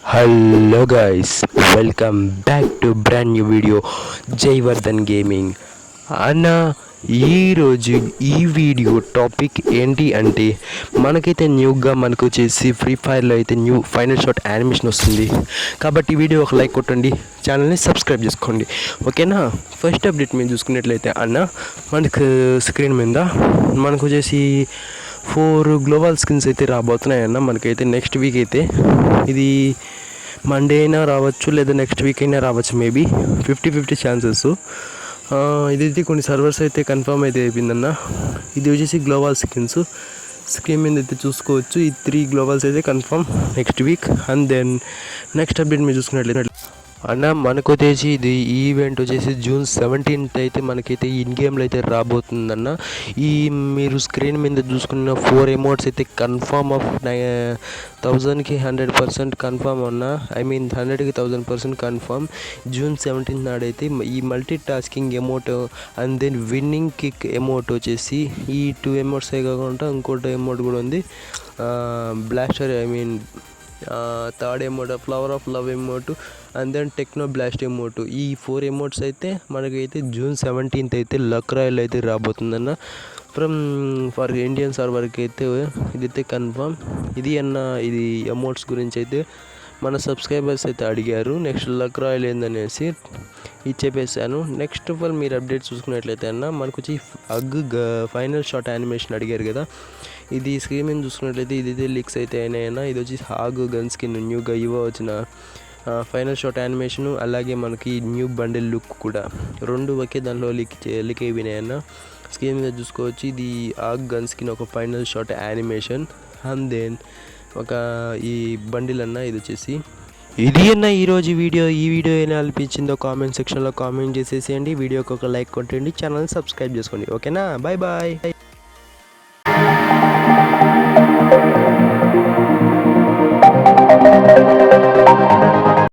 Hello guys, welcome back to brand new video Jaivardhan gaming అన్న. ఈరోజు ఈ వీడియో టాపిక్ ఏంటి అంటే మనకైతే న్యూగా మనకు వచ్చేసి ఫ్రీ ఫైర్లో అయితే న్యూ ఫైనల్ షాట్ యానిమేషన్ వస్తుంది. కాబట్టి ఈ వీడియో ఒక లైక్ కొట్టండి, ఛానల్ని సబ్స్క్రైబ్ చేసుకోండి, ఓకేనా. ఫస్ట్ అప్డేట్ మీరు చూసుకున్నట్లయితే అన్న, మనకు స్క్రీన్ మీద మనకు వచ్చేసి 4 గ్లోబల్ స్కిన్స్ అయితే రాబోతున్నాయన్న. మనకైతే నెక్స్ట్ వీక్ అయితే ఇది మండే అయినా రావచ్చు, లేదా నెక్స్ట్ వీక్ అయినా రావచ్చు. Maybe 50-50 chances. ఇదైతే కొన్ని సర్వర్స్ అయితే కన్ఫర్మ్ అయితే అయిపోయిందన్న. ఇది వచ్చేసి గ్లోబల్ స్కిన్స్ స్క్రీన్ మీద అయితే చూసుకోవచ్చు. ఈ 3 గ్లోబల్స్ అయితే confirm next week. And then next update మీరు చూసుకున్నట్లయితే అన్న, మనకు వచ్చేసి ఇది ఈవెంట్ వచ్చేసి June 17th అయితే మనకైతే ఇన్ గేమ్లో అయితే రాబోతుందన్న. ఈ మీరు స్క్రీన్ మీద చూసుకున్న 4 ఎమోట్స్ అయితే కన్ఫర్మ్ ఆఫ్ 1000కి 100% కన్ఫర్మ్ అన్న. ఐ మీన్ 100కి 1000% కన్ఫర్మ్. June 17th నాడైతే ఈ multitasking emote and then winning kick emote వచ్చేసి ఈ 2 ఎమోట్సే కాకుండా ఇంకోటి ఎమోట్ కూడా ఉంది, blaster, I mean third emote flower of love emote and then techno blast emote. ఈ 4 ఎమోట్స్ అయితే మనకైతే June 17th అయితే లక్ రాయల్ అయితే రాబోతుందన్న. ఫర్ ఇండియన్ సర్వర్కి అయితే ఇదైతే కన్ఫర్మ్. ఇది అన్న, ఇది ఎమోట్స్ గురించి అయితే మన సబ్స్క్రైబర్స్ అయితే అడిగారు నెక్స్ట్ లక్ రాయల్ ఏందనేసి ఇది చెప్పేశాను. నెక్స్ట్ ఆఫ్ ఆల్ మీరు అప్డేట్ చూసుకున్నట్లయితే అన్న, మనకు వచ్చి ఫైనల్ షాట్ యానిమేషన్ అడిగారు కదా. ఇది స్క్రీన్ మీద చూసుకున్నట్లయితే ఇదైతే లీక్స్ అయితే అయినాయన్న. ఇది వచ్చి హాగ్ గన్ స్కిన్ న్యూగా వచ్చిన ఫైనల్ షాట్ యానిమేషను, అలాగే మనకి న్యూ బండిల్ లుక్ కూడా 2 ఒకే దాంట్లో లీక్ అయిపోయినాయన్న. స్క్రీన్ మీద చూసుకోవచ్చు. ఇది హాగ్ గన్ స్కిన్ ఒక final shot animation and then ఒక ఈ బండిల్ అన్న. ఇది వచ్చేసి ఇది అన్న ఈరోజు వీడియో. ఈ వీడియో ఏమైనా అనిపించిందో కామెంట్ సెక్షన్లో కామెంట్ చేసేసేయండి. వీడియోకి ఒక లైక్ కొట్టండి, ఛానల్ని సబ్స్క్రైబ్ చేసుకోండి, ఓకేనా. Bye bye.